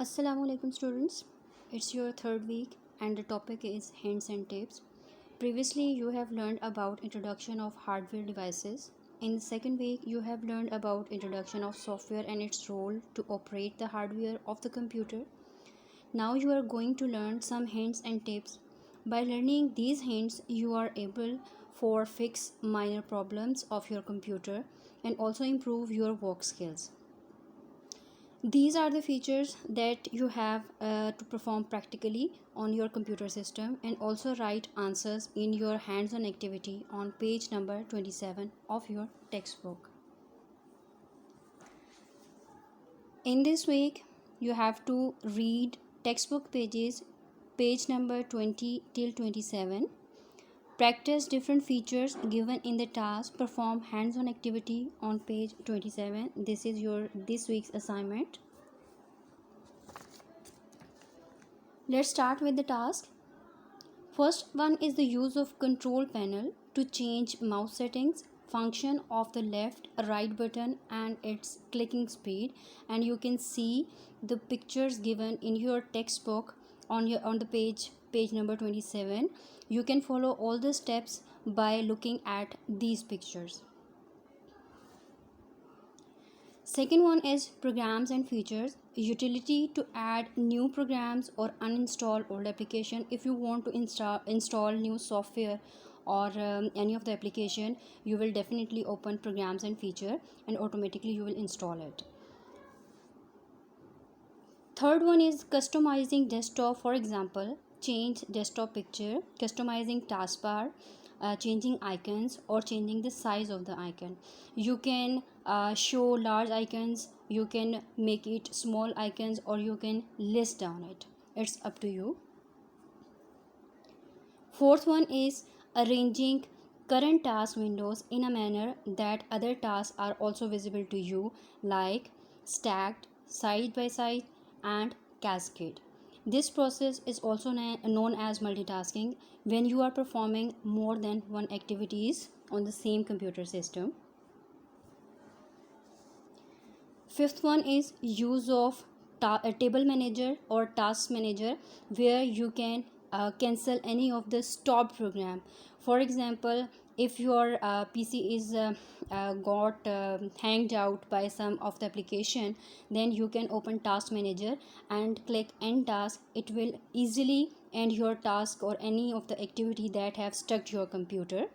Assalamu alaikum students. It's your third week and the topic is hints and tips. Previously you have learned about introduction of hardware devices. In the second week you have learned about introduction of software and its role to operate the hardware of the computer. Now you are going to learn some hints and tips. By learning these hints you are able for fix minor problems of your computer and also improve your work skills. These are the features that you have to perform practically on your computer system and also write answers in your hands-on activity on page number 27 of your textbook. In this week, you have to read textbook pages, page number 20 till 27. Practice different features given in the task. Perform hands-on activity on page 27. This is your this week's assignment. Let's start with the task. First one is the use of control panel to change mouse settings, function of the left right button and its clicking speed, and you can see the pictures given in your textbook on the page number 27. You can follow all the steps by looking at these pictures. Second one is programs and features. Utility to add new programs or uninstall old application. If you want to install new software or any of the application, you will definitely open programs and feature and automatically you will install it. Third one is customizing desktop. For example, change desktop picture, customizing taskbar, changing icons or changing the size of the icon. You can show large icons, you can make it small icons, or you can list down it. It's up to you. Fourth one is arranging current task windows in a manner that other tasks are also visible to you, like stacked side by side and cascade. This process is also known as multitasking when you are performing more than one activities on the same computer system. Fifth one is use of a table manager or task manager, where you can cancel any of the stopped program. For example, if your PC is got hanged out by some of the application, then you can open task manager and click end task. It will easily end your task or any of the activity that have stuck your computer.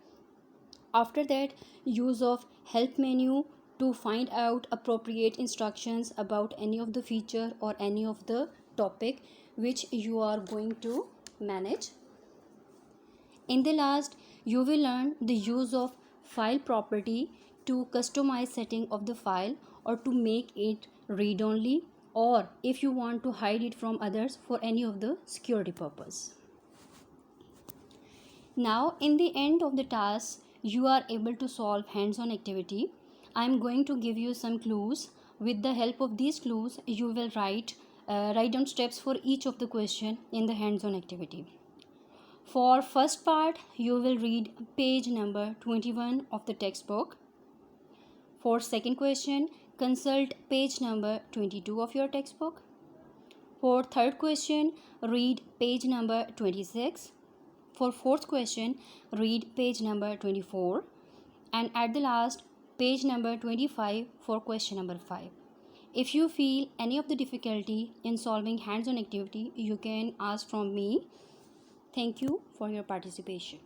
After that, use of help menu to find out appropriate instructions about any of the feature or any of the topic which you are going to manage. In the last, you will learn the use of file property to customize setting of the file or to make it read only, or if you want to hide it from others for any of the security purpose. Now in the end of the task, you are able to solve hands-on activity. I am going to give you some clues. With the help of these clues, you will write down steps for each of the question in the hands-on activity. For first part, you will read page number 21 of the textbook. For second question, consult page number 22 of your textbook. For third question, read page number 26. For fourth question, read page number 24. And at the last, page number 25 for question number 5. If you feel any of the difficulty in solving hands-on activity, you can ask from me. Thank you for your participation.